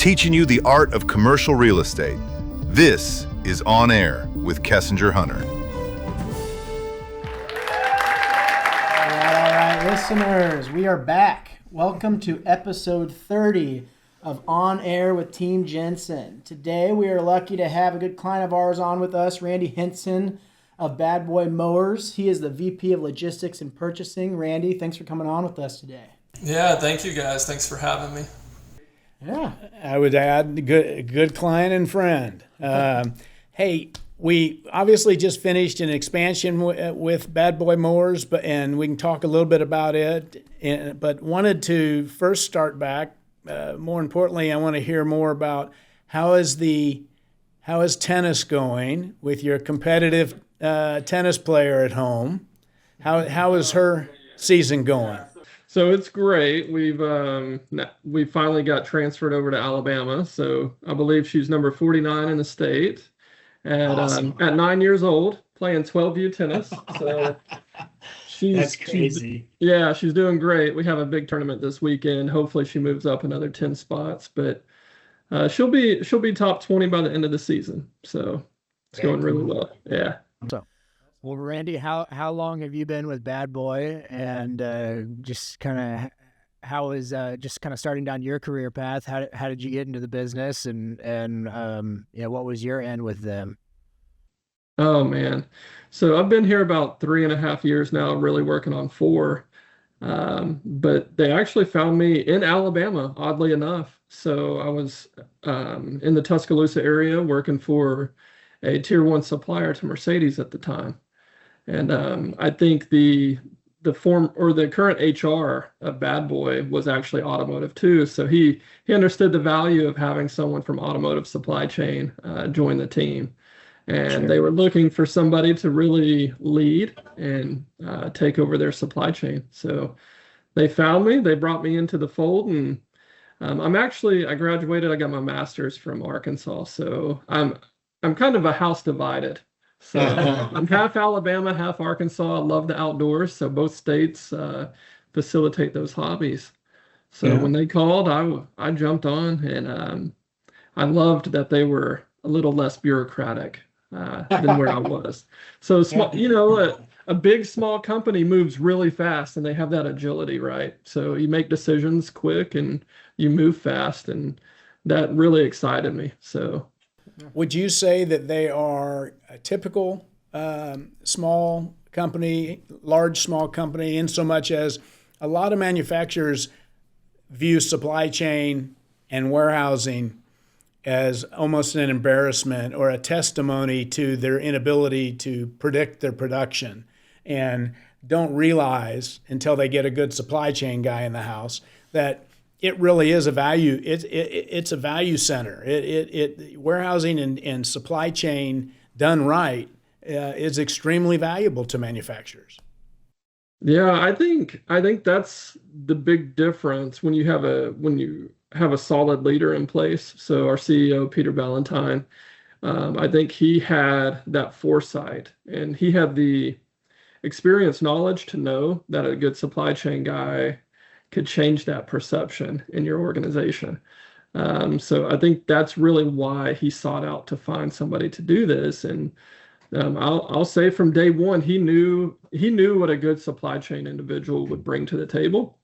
teaching you the art of commercial real estate. This is On Air with Kessinger Hunter. All right, listeners, we are back. Welcome to episode 30 of On Air with Team Jensen. Today we are lucky to have a good client of ours on with us, Randy Henson of Bad Boy Mowers. He is the VP of Logistics and Purchasing. Randy, thanks for coming on with us today. Yeah, thank you guys. Thanks for having me. Yeah. I would add good client and friend. Hey, we obviously just finished an expansion with Bad Boy Mowers, and we can talk a little bit about it. But wanted to first start back. More importantly, I want to hear more about how is tennis going with your competitive tennis player at home? How is her season going? So it's great. We finally got transferred over to Alabama. So I believe she's number 49 in the state Awesome. At 9 years old, playing 12U tennis. So That's crazy. She's doing great. We have a big tournament this weekend. Hopefully she moves up another 10 spots, but she'll be top 20 by the end of the season. So it's going really well. Yeah. Well, Randy, how long have you been with Bad Boy, and just kind of how is just kind of starting down your career path? How did you get into the business, and what was your end with them? Oh man. So I've been here about 3.5 years now, really working on 4. But they actually found me in Alabama, oddly enough. So I was in the Tuscaloosa area working for a tier 1 supplier to Mercedes at the time. And I think the current HR of Bad Boy was actually automotive too. So he understood the value of having someone from automotive supply chain join the team. And Sure. They were looking for somebody to really lead and take over their supply chain. So they found me, they brought me into the fold, and I graduated, I got my master's from Arkansas. So I'm kind of a house divided. So I'm half Alabama, half Arkansas. I love the outdoors. So both states facilitate those hobbies. So when they called, I jumped on, and I loved that they were a little less bureaucratic than where I was. So small, a big small company moves really fast, and they have that agility, right? So you make decisions quick and you move fast, and that really excited me. So. Would you say that they are a typical small company, large small company, in so much as a lot of manufacturers view supply chain and warehousing as almost an embarrassment or a testimony to their inability to predict their production, and don't realize until they get a good supply chain guy in the house that it really is a value. It's a value center. Warehousing and supply chain done right is extremely valuable to manufacturers. Yeah, I think that's the big difference when you have a solid leader in place. So our CEO Peter Valentine, I think he had that foresight, and he had the experience, knowledge to know that a good supply chain guy could change that perception in your organization. So I think that's really why he sought out to find somebody to do this. And I'll say from day one, he knew what a good supply chain individual would bring to the table.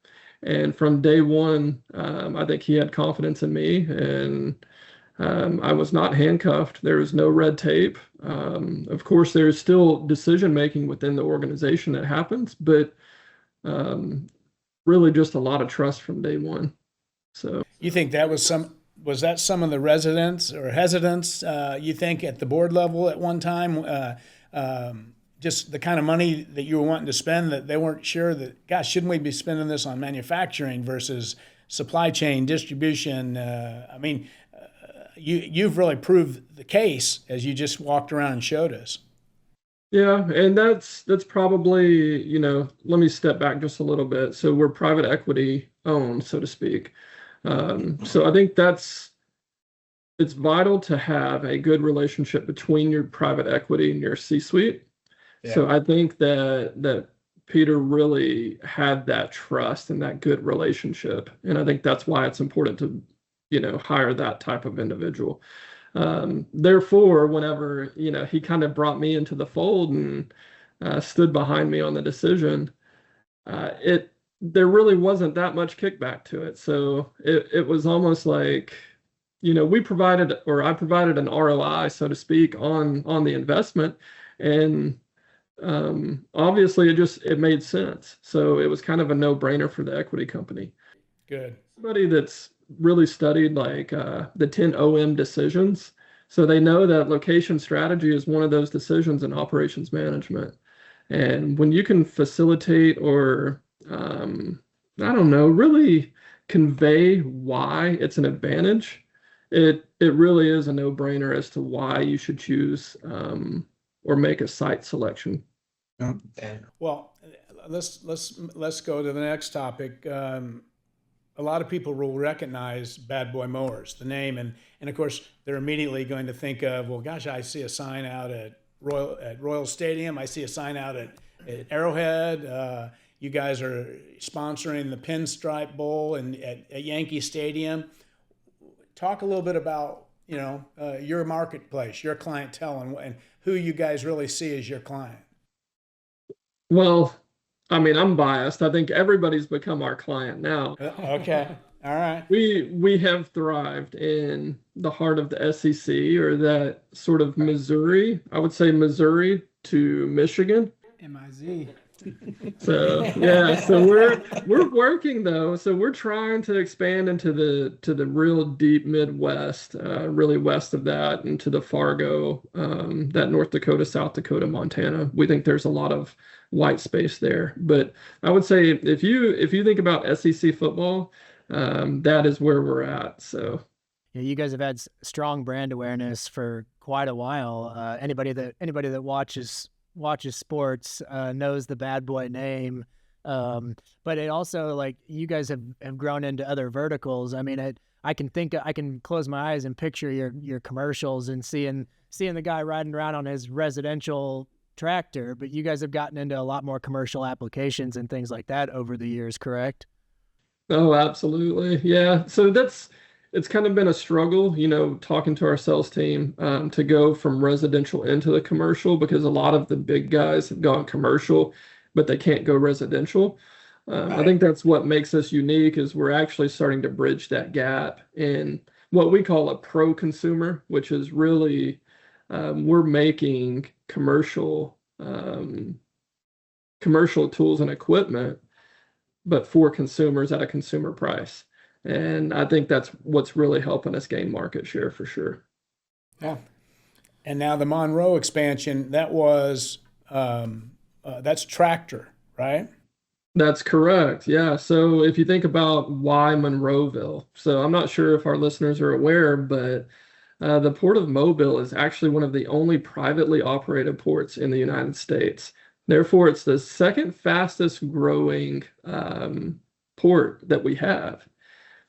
And from day one, I think he had confidence in me, and I was not handcuffed. There was no red tape. Of course, there's still decision making within the organization that happens, but really just a lot of trust from day one. So you think that was some of the residents or hesitance, you think, at the board level at one time, just the kind of money that you were wanting to spend, that they weren't sure that, gosh, shouldn't we be spending this on manufacturing versus supply chain distribution? You've really proved the case as you just walked around and showed us. yeah, and that's probably, let me step back just a little bit. So we're private equity owned, so to speak. So I think it's vital to have a good relationship between your private equity and your C-suite. Yeah. So I think that Peter really had that trust and that good relationship. And I think that's why it's important to, hire that type of individual. Therefore, whenever, he kind of brought me into the fold and stood behind me on the decision, there really wasn't that much kickback to it. So it was almost like, I provided an ROI, so to speak, on the investment. And obviously it made sense. So it was kind of a no-brainer for the equity company. Good. Somebody that's really studied like the 10 OM decisions. So they know that location strategy is one of those decisions in operations management. And when you can facilitate or, I don't know, really convey why it's an advantage, it really is a no-brainer as to why you should choose or make a site selection. Well, let's go to the next topic. A lot of people will recognize Bad Boy Mowers, the name, and of course they're immediately going to think of, well, gosh, I see a sign out at Royal Stadium. I see a sign out at Arrowhead. You guys are sponsoring the Pinstripe Bowl and at Yankee Stadium. Talk a little bit about your marketplace, your clientele, and who you guys really see as your client. Well, I mean, I'm biased. I think everybody's become our client now. Okay. All right. We have thrived in the heart of the SEC, or that sort of Missouri. I would say Missouri to Michigan. MIZ. So yeah, so we're working though. So we're trying to expand into the real deep Midwest, really west of that, into the Fargo, that North Dakota, South Dakota, Montana. We think there's a lot of white space there. But I would say if you think about SEC football, that is where we're at. So yeah, you guys have had strong brand awareness for quite a while. Anybody that watches sports knows the Bad Boy name, but it also, like, you guys have grown into other verticals. I mean, I can close my eyes and picture your commercials and seeing the guy riding around on his residential tractor, but you guys have gotten into a lot more commercial applications and things like that over the years, correct? Oh, absolutely. Yeah. So it's kind of been a struggle, talking to our sales team, to go from residential into the commercial, because a lot of the big guys have gone commercial, but they can't go residential. I think that's what makes us unique, is we're actually starting to bridge that gap in what we call a pro consumer, which is really, we're making commercial tools and equipment, but for consumers at a consumer price. And I think that's what's really helping us gain market share for sure. Yeah. And now the Monroe expansion, that's tractor, right? That's correct. Yeah. So if you think about why Monroeville, so I'm not sure if our listeners are aware, but the Port of Mobile is actually one of the only privately operated ports in the United States. Therefore, it's the second fastest growing port that we have.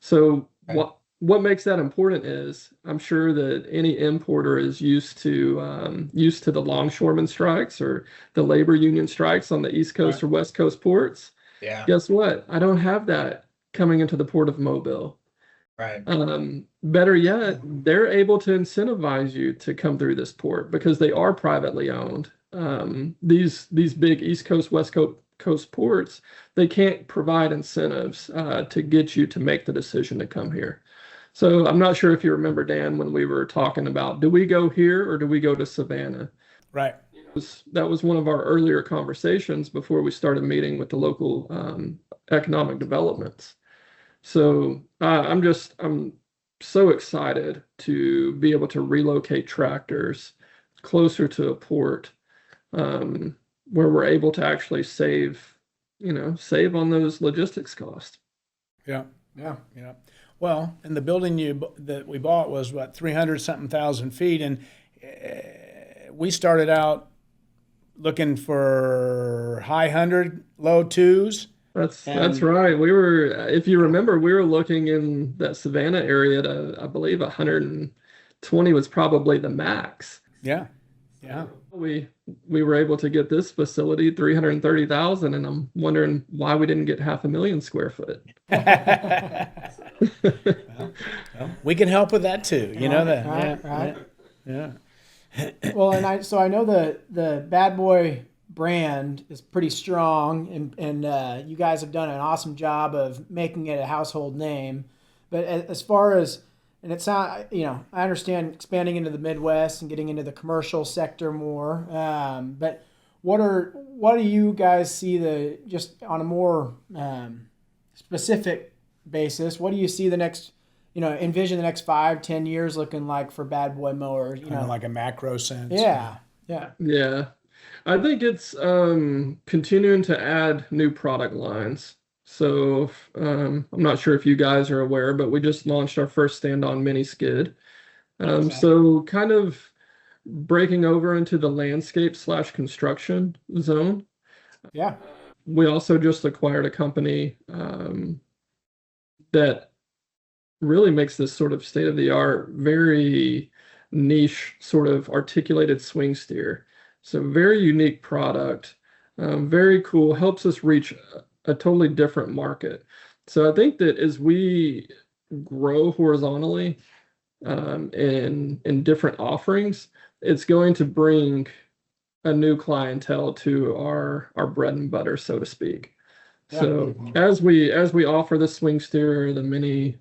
So what makes that important is, I'm sure that any importer is used to the longshoreman strikes or the labor union strikes on the East Coast or West Coast ports. Yeah. Guess what? I don't have that coming into the Port of Mobile. Right. Better yet, they're able to incentivize you to come through this port because they are privately owned. These big East Coast, West Coast ports, they can't provide incentives to get you to make the decision to come here. So I'm not sure if you remember, Dan, when we were talking about, do we go here or do we go to Savannah? Right. That was one of our earlier conversations before we started meeting with the local economic developments. So I'm so excited to be able to relocate tractors closer to a port, where we're able to actually save on those logistics costs. Yeah. Well, and the building that we bought was 300-something thousand feet, and we started out looking for high 100, low 2s. That's right. We were, if you remember, we were looking in that Savannah area to, I believe, 120 was probably the max. Yeah. Yeah. We were able to get this facility 330,000, and I'm wondering why we didn't get 500,000 square foot. Well, we can help with that too. You know that. Right. Yeah. Well, and I know the Bad Boy brand is pretty strong, and you guys have done an awesome job of making it a household name. But as far as, and it's not, I understand expanding into the Midwest and getting into the commercial sector more. But what do you guys see just on a more specific basis? What do you see the next, envision the next 5-10 years looking like for Bad Boy Mowers? Kind of like a macro sense. Yeah. Yeah. I think it's continuing to add new product lines. So I'm not sure if you guys are aware, but we just launched our first stand-on mini skid. So kind of breaking over into the landscape/construction zone. Yeah. We also just acquired a company that really makes this sort of state-of-the-art, very niche sort of articulated swing steer. So very unique product, very cool, helps us reach a totally different market. So I think that as we grow horizontally in different offerings, it's going to bring a new clientele to our bread and butter, so to speak. Yeah. So as we offer the swing steer, the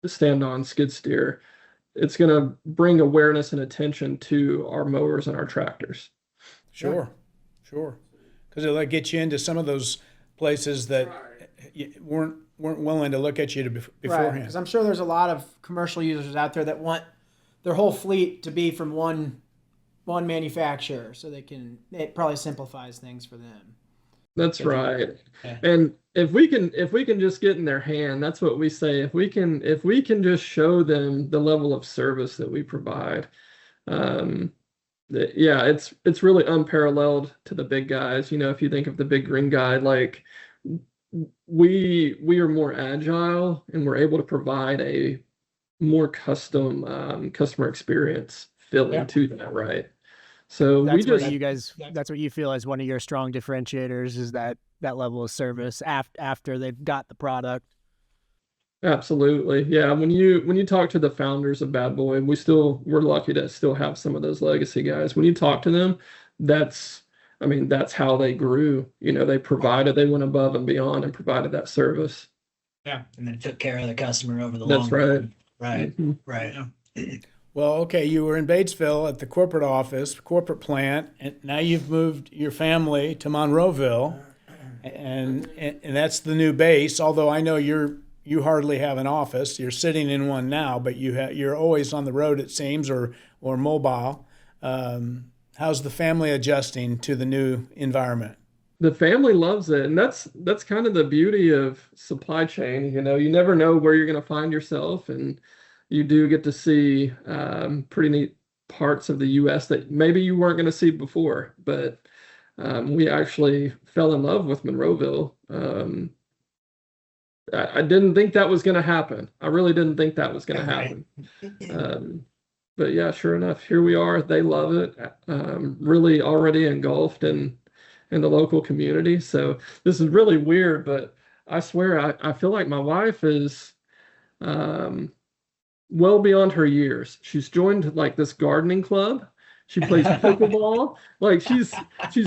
stand-on skid steer, it's going to bring awareness and attention to our mowers and our tractors. Sure. Because it'll get you into some of those places that weren't willing to look at you beforehand. Because I'm sure there's a lot of commercial users out there that want their whole fleet to be from one manufacturer, so it probably simplifies things for them. That's right. And if we can just get in their hand, that's what we say. If we can just show them the level of service that we provide, it's really unparalleled to the big guys. If you think of the big green guy, like we are more agile and we're able to provide a more custom customer experience feeling to that, right? So that's what you feel as one of your strong differentiators is that level of service after they've got the product. Absolutely. Yeah. When you talk to the founders of Bad Boy, we're lucky to still have some of those legacy guys. When you talk to them, that's how they grew. They went above and beyond and provided that service. Yeah. And then took care of the customer over the That's long right. run. Right. Mm-hmm. Right. Well, okay, you were in Batesville at the corporate office, corporate plant, and now you've moved your family to Monroeville, and that's the new base. Although I know you hardly have an office, you're sitting in one now, but you're always on the road, it seems, or mobile. How's the family adjusting to the new environment? The family loves it, and that's kind of the beauty of supply chain. You never know where you're going to find yourself, and you do get to see pretty neat parts of the U.S. that maybe you weren't going to see before. But we actually fell in love with Monroeville. I didn't think that was going to happen. I really didn't think that was going to happen. But yeah, sure enough, here we are. They love it. Really already engulfed in the local community. So this is really weird, but I swear I feel like my wife is well beyond her years. She's joined like this gardening club. She plays pickleball. Like she's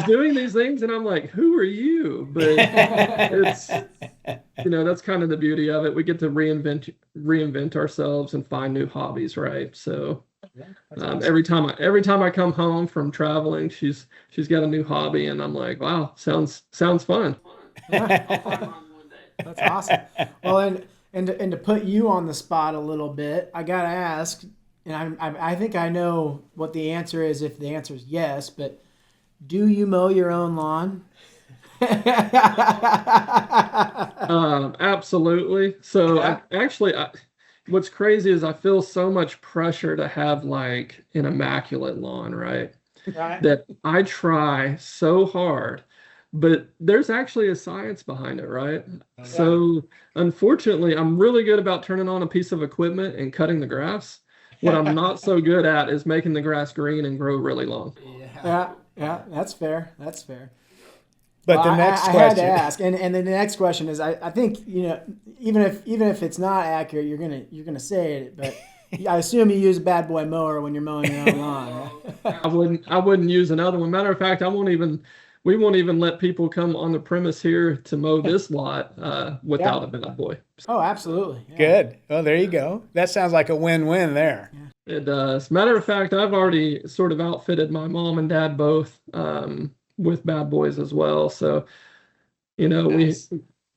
doing these things, and I'm like, who are you? But it's that's kind of the beauty of it. We get to reinvent ourselves and find new hobbies, right? So awesome. every time I come home from traveling, she's got a new hobby, and I'm like, wow, sounds fun. That's awesome. Well, and to put you on the spot a little bit, I gotta ask, and I think I know what the answer is if the answer is yes, but do you mow your own lawn? Absolutely. So what's crazy is I feel so much pressure to have like an immaculate lawn, right? That I try so hard. But there's actually a science behind it, right? Okay. So unfortunately, I'm really good about turning on a piece of equipment and cutting the grass. What I'm not so good at is making the grass green and grow really long. Yeah, that's fair. That's fair. But Well, the next I had to question, ask, and the next question is, I think even if it's not accurate, you're gonna say it, but I assume you use a Bad Boy mower when you're mowing your own lawn. Right? I wouldn't use another one. Matter of fact, we won't even let people come on the premise here to mow this lot without a Bad Boy. Oh, absolutely. Yeah. good. Well, there you go. That sounds like a win-win there. It does. Matter of fact, I've already sort of outfitted my mom and dad both with Bad Boys as well. So, Nice.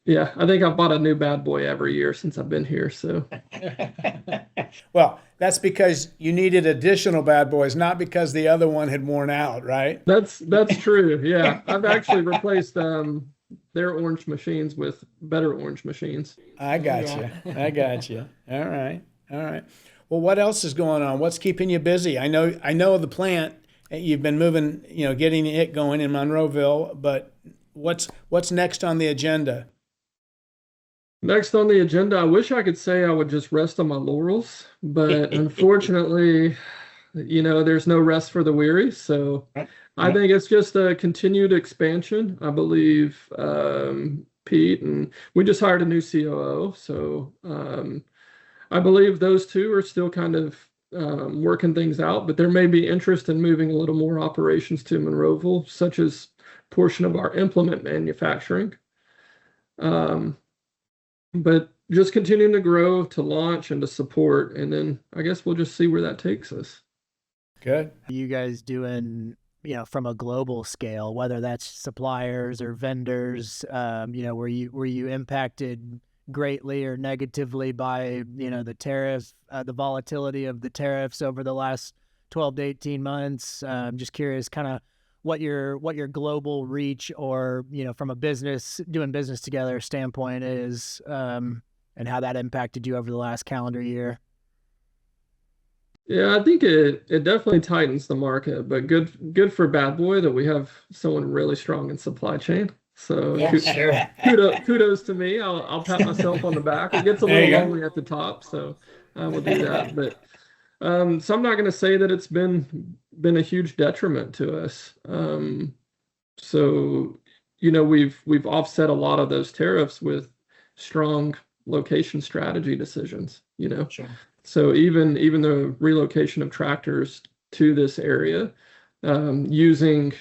I think I've bought a new Bad Boy every year since I've been here. So, Well, that's because you needed additional Bad Boys, not because the other one had worn out, right? that's true. Yeah, I've actually replaced their orange machines with better orange machines. I got you. I got you. All right. All right. Well, what else is going on? What's keeping you busy? I know the plant. You've been moving, getting it going in Monroeville, but what's next on the agenda? Next on the agenda, I wish I could say I would just rest on my laurels, but unfortunately, there's no rest for the weary. So I think it's just a continued expansion. I believe Pete and we just hired a new COO. So I believe those two are still kind of working things out, but there may be interest in moving a little more operations to Monroeville, such as portion of our implement manufacturing. But just continuing to grow, to launch, and to support, and then I guess we'll just see where that takes us. Good. You guys doing, from a global scale, whether that's suppliers or vendors, were you impacted greatly or negatively by, the tariff, the volatility of the tariffs over the last 12 to 18 months? I'm just curious kind of what your global reach or, from a doing business together standpoint is, and how that impacted you over the last calendar year. Yeah, I think it definitely tightens the market, but good for Bad Boy that we have someone really strong in supply chain. So Yeah, sure. kudos to me. I'll pat myself on the back. It gets a There you little go. lonely at the top, so I will do that. But so I'm not going to say that it's been a huge detriment to us. So we've offset a lot of those tariffs with strong location strategy decisions. Sure. So even the relocation of tractors to this area, using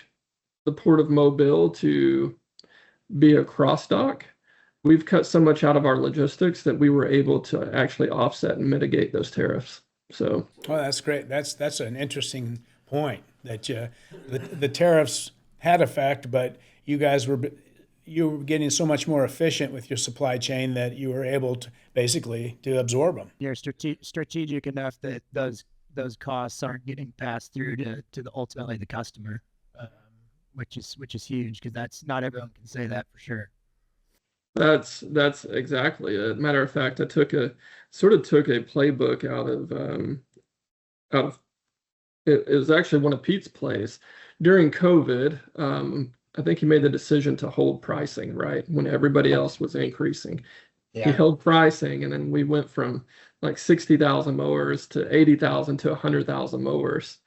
the Port of Mobile to be a cross dock, we've cut so much out of our logistics that we were able to actually offset and mitigate those tariffs. So, Well, that's great. That's an interesting point that the tariffs had effect, but you were getting so much more efficient with your supply chain that you were able to basically to absorb them. You're strategic enough that those costs aren't getting passed through to ultimately the customer, which is huge, because that's not everyone can say that for sure. that's exactly it. Matter of fact, I took a playbook out of it was actually one of Pete's plays during COVID. I think he made the decision to hold pricing, right, when everybody else was increasing. He Yeah. held pricing, and then we went from like 60,000 mowers to 80,000 to 100,000 mowers,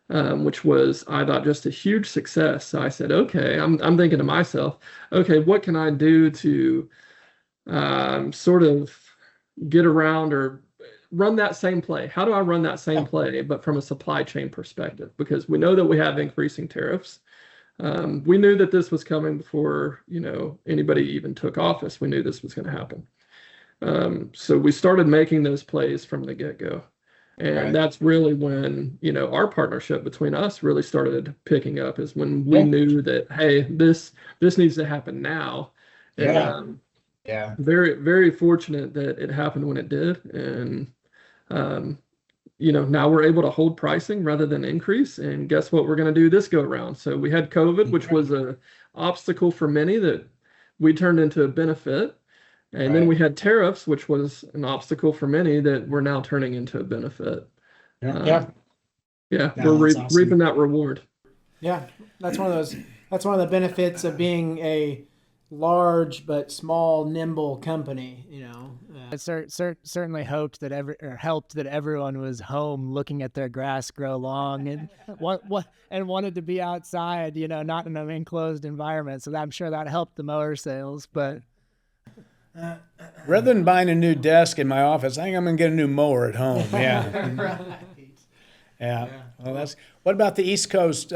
which was, I thought, just a huge success. So I said, okay, I'm thinking to myself, okay, what can I do to sort of get around or run that same play? How do I run that same play, but from a supply chain perspective? Because we know that we have increasing tariffs. We knew that this was coming before, anybody even took office. We knew this was going to happen. So we started making those plays from the get-go. And Right. that's really when, our partnership between us really started picking up, is when we knew that, hey, this needs to happen now. And Yeah. Yeah. very, very fortunate that it happened when it did. And now we're able to hold pricing rather than increase. And guess what we're going to do this go around? So we had COVID, which was an obstacle for many that we turned into a benefit. And then we had tariffs, which was an obstacle for many that we're now turning into a benefit. Yeah. Yeah, No, we're that's awesome. reaping that reward. Yeah, that's one of the benefits of being a large but small, nimble company. You know, I certainly hoped that helped that everyone was home looking at their grass grow long and wanted to be outside, you know, not in an enclosed environment. So I'm sure that helped the mower sales. But Rather than buying a new desk in my office, I think I'm going to get a new mower at home. Yeah. right. Yeah. Well, what about the East Coast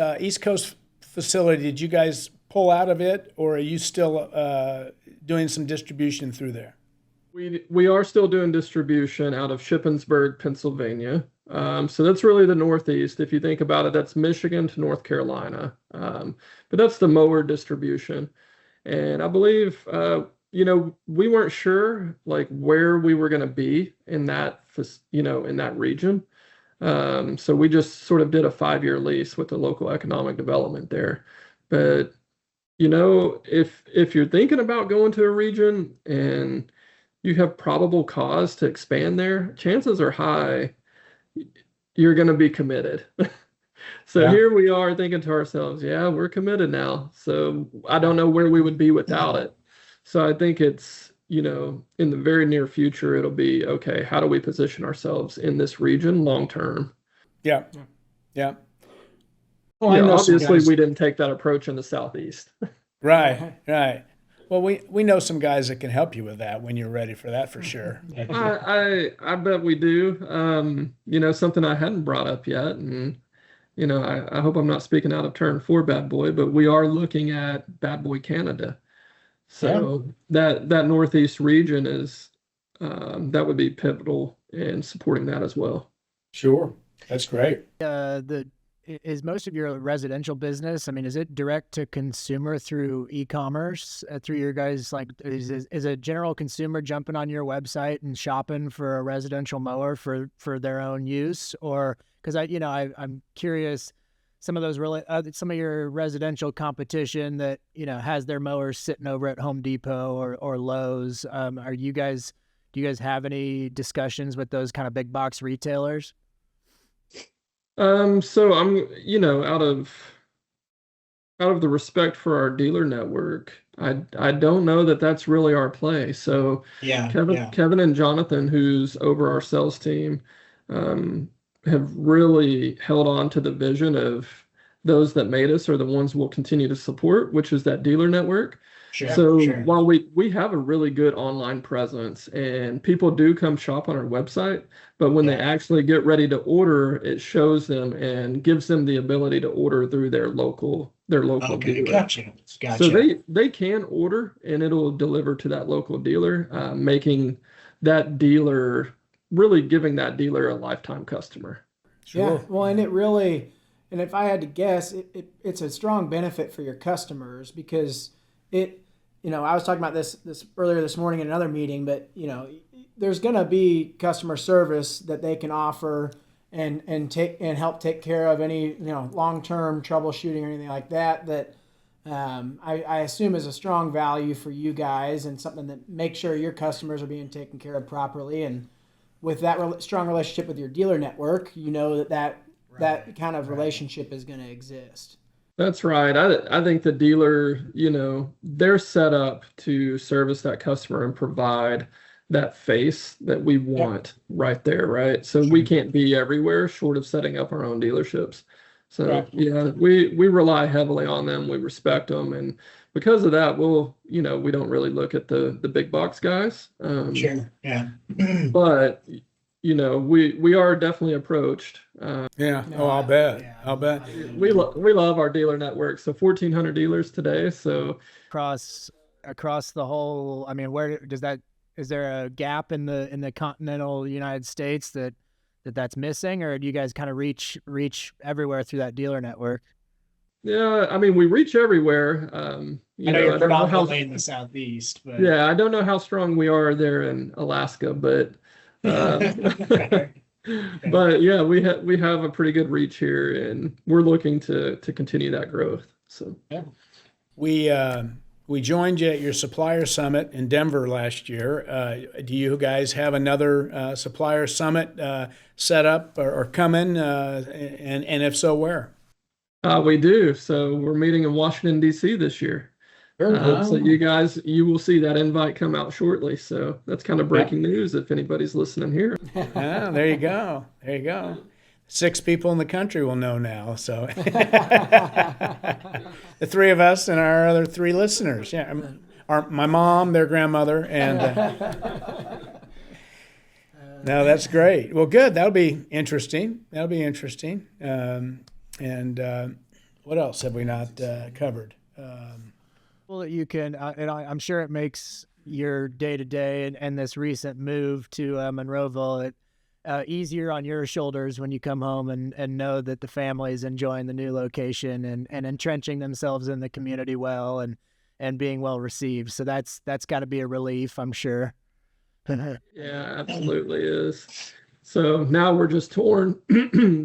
facility? Did you guys pull out of it, or are you still doing some distribution through there? We are still doing distribution out of Shippensburg, Pennsylvania. So that's really the Northeast. If you think about it, that's Michigan to North Carolina. But that's the mower distribution. And I believe, we weren't sure like where we were going to be in that, in that region. So we just sort of did a 5-year lease with the local economic development there. But, if you're thinking about going to a region and you have probable cause to expand there, chances are high you're going to be committed. So here we are thinking to ourselves, yeah, we're committed now. So I don't know where we would be without it. So I think it's, in the very near future, it'll be, okay, how do we position ourselves in this region long term? Yeah. Yeah. Well, I know obviously we didn't take that approach in the Southeast. Right. Well, we know some guys that can help you with that when you're ready for that, for sure. I bet we do. Something I hadn't brought up yet, and I hope I'm not speaking out of turn for Bad Boy, but we are looking at Bad Boy Canada. So that Northeast region is that would be pivotal in supporting that as well. Sure, that's great. Is most of your residential business, I mean, is it direct to consumer through e-commerce, through your guys, like, is a general consumer jumping on your website and shopping for a residential mower for their own use? Or, because I'm curious, some of those some of your residential competition that, has their mowers sitting over at Home Depot or Lowe's, do you guys have any discussions with those kind of big box retailers? So I'm, out of the respect for our dealer network, I don't know that that's really our play. So Kevin and Jonathan, who's over our sales team, have really held on to the vision of those that made us are the ones we'll continue to support, which is that dealer network. Sure. While we have a really good online presence and people do come shop on our website, but when they actually get ready to order, it shows them and gives them the ability to order through their local dealer. Gotcha. So they can order and it'll deliver to that local dealer, making that dealer really giving that dealer a lifetime customer. Sure. Yeah. Well, and it really, and if I had to guess, it's a strong benefit for your customers because I was talking about this earlier this morning in another meeting, but there's going to be customer service that they can offer and help take care of any long-term troubleshooting or anything like that I assume is a strong value for you guys and something that makes sure your customers are being taken care of properly. And with that strong relationship with your dealer network, that kind of relationship is going to exist. That's right. I think the dealer, they're set up to service that customer and provide that face that we want right there, right? So we can't be everywhere short of setting up our own dealerships. So we rely heavily on them. We respect them, and because of that, we don't really look at the big box guys. But we are definitely approached. I'll bet. Yeah. I'll bet. We love our dealer network. So 1,400 dealers today. So across the whole, I mean, is there a gap in the continental United States that's missing, or do you guys kind of reach everywhere through that dealer network? Yeah, I mean, we reach everywhere. I know you're predominantly in the Southeast, but I don't know how strong we are there in Alaska, but but yeah, we have a pretty good reach here, and we're looking to continue that growth. So we joined you at your supplier summit in Denver last year. Do you guys have another supplier summit set up or coming? And if so, where? We do. So we're meeting in Washington, D.C. this year. So you will see that invite come out shortly. So that's kind of breaking news if anybody's listening here. Ah, there you go. There you go. 6 people in the country will know now. So the 3 of us and our other 3 listeners. Yeah, my mom, their grandmother, and no, that's great. Well, good. That'll be interesting. That'll be interesting. And what else have we not covered? Well, you can, and I'm sure it makes your day to day and this recent move to Monroeville easier on your shoulders when you come home and know that the family is enjoying the new location and entrenching themselves in the community well and being well received. So that's got to be a relief, I'm sure. Yeah, absolutely is. So now we're just torn.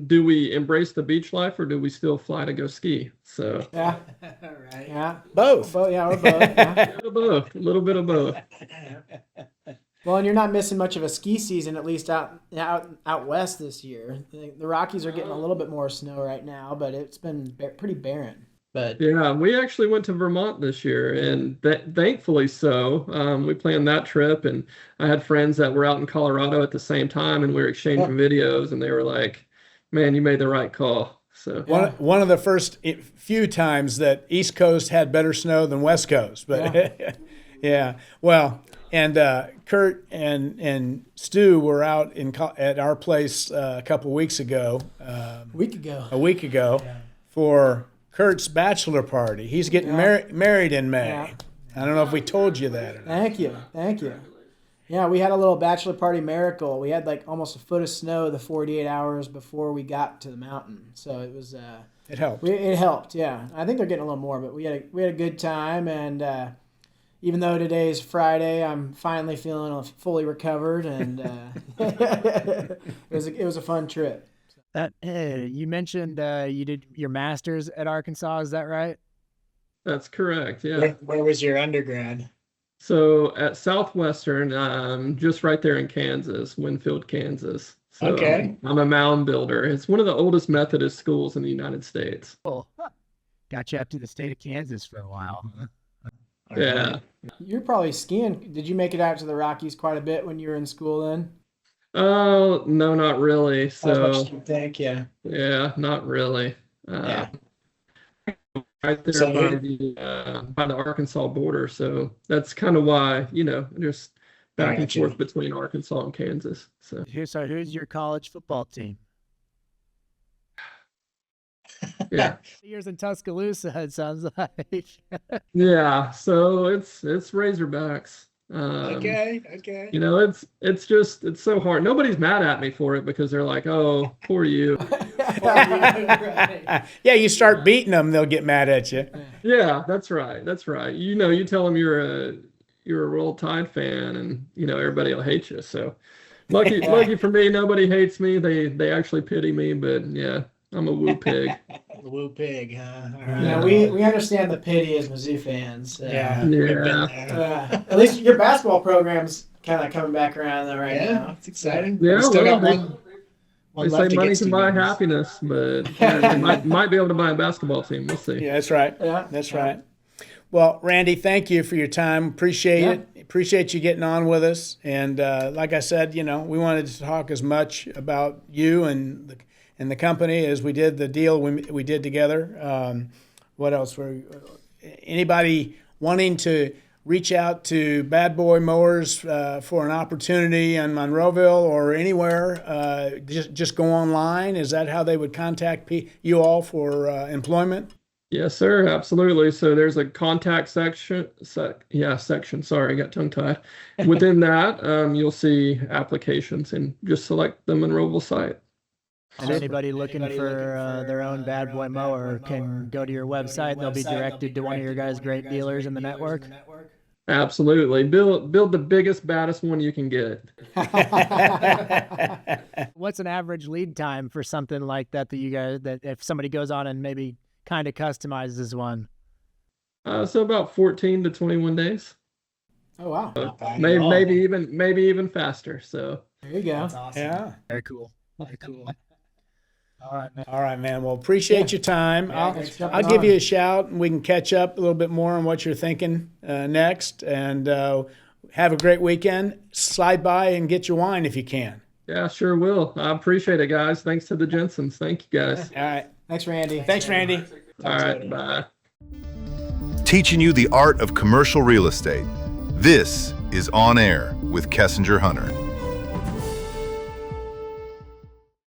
Do we embrace the beach life or do we still fly to go ski? So Yeah. Right. Yeah. Both. Yeah, we're both. Yeah. a little bit of both. Well, and you're not missing much of a ski season, at least out west this year. The Rockies are getting a little bit more snow right now, but it's been pretty barren. But Yeah, we actually went to Vermont this year, and thankfully so. We planned that trip, and I had friends that were out in Colorado at the same time, and we were exchanging videos, and they were like, "Man, you made the right call." So One of the first few times that East Coast had better snow than West Coast, but yeah. Well, and Kurt and Stu were out at our place a couple weeks ago. A week ago for Kurt's bachelor party. He's getting married in May. Yeah. I don't know if we told you that or not. Thank you. Yeah, we had a little bachelor party miracle. We had like almost a foot of snow the 48 hours before we got to the mountain. So it was It helped. it helped, yeah. I think they're getting a little more, but we had a good time, and even though today's Friday, I'm finally feeling fully recovered, and it was a fun trip. You mentioned you did your master's at Arkansas. Is that right? that's correct. Yeah. Where was your undergrad? So at Southwestern, just right there in Kansas, Winfield, Kansas. So Okay. I'm a mound builder. It's one of the oldest Methodist schools in the United States. Cool. Got you up to the state of Kansas for a while. Yeah. You're probably skiing. Did you make it out to the Rockies quite a bit when you were in school then? Oh, no, not really. As much So as you think, yeah. yeah, not really. Yeah. Right there So by the Arkansas border. So that's kind of why, just back and Gotcha. forth between Arkansas and Kansas. So Who's your college football team? yeah. Years in Tuscaloosa, it sounds like. Yeah. So it's Razorbacks. Okay. It's so hard. Nobody's mad at me for it because they're like, "Oh, poor you." Right. Yeah, you start beating them, they'll get mad at you. Yeah, that's right. That's right. You tell them you're a Roll Tide fan, and everybody will hate you. So lucky for me, nobody hates me. They actually pity me, but yeah, I'm a woo pig. The Woo Pig, huh? All right. Yeah, we understand the pity as Mizzou fans. Yeah. Yeah. We've been there. At least your basketball program's kind of coming back around though right Yeah, now. it's exciting. Yeah, We still well, got one They left say to money get can to buy games. happiness, but they might be able to buy a basketball team. We'll see. Yeah, that's right. Yeah. That's right. Well, Randy, thank you for your time. Appreciate it. Appreciate you getting on with us. And like I said, we wanted to talk as much about you and the company as we did the deal we did together. What else? Anybody wanting to reach out to Bad Boy Mowers for an opportunity in Monroeville or anywhere, just go online. Is that how they would contact you all for employment? Yes, sir. Absolutely. So there's a contact section. Section. Sorry, I got tongue tied. Within that, you'll see applications and just select the Monroeville site. And anybody looking for their own Bad Boy mower can go to your website. They'll be directed to one of your guys' great dealers in the network. Absolutely. Build the biggest, baddest one you can get. What's an average lead time for something like that that if somebody goes on and maybe kind of customizes one? So about 14 to 21 days. Oh wow. Maybe even faster. So There you go. That's awesome. Yeah. Very cool. Very cool. All right, man. Well, appreciate your time. thanks for jumping I'll give on. you a shout, and we can catch up a little bit more on what you're thinking next. And have a great weekend. Slide by and get your wine if you can. Yeah, sure will. I appreciate it, guys. Thanks to the Jensens. Thank you, guys. All right. Thanks, Randy. Thanks, Randy. All right, bye. Teaching you the art of commercial real estate. This is On Air with Kessinger Hunter.